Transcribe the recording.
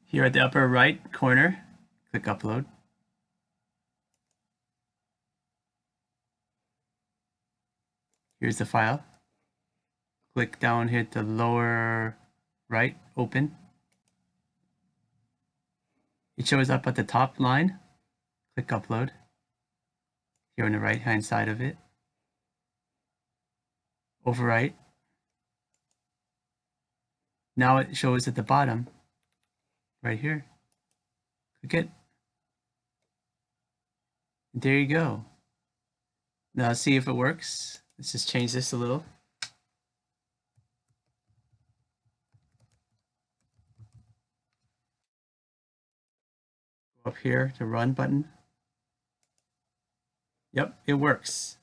Here at the upper right corner, click Upload. Here's the file. Click down here to lower right, Open. It shows up at the top line. Click Upload. Here on the right hand side of it. Overwrite. Now it shows at the bottom, right here. Click it. There you go. Now let's see if it works. Let's just change this a little. Go up here to Run button. Yep, it works.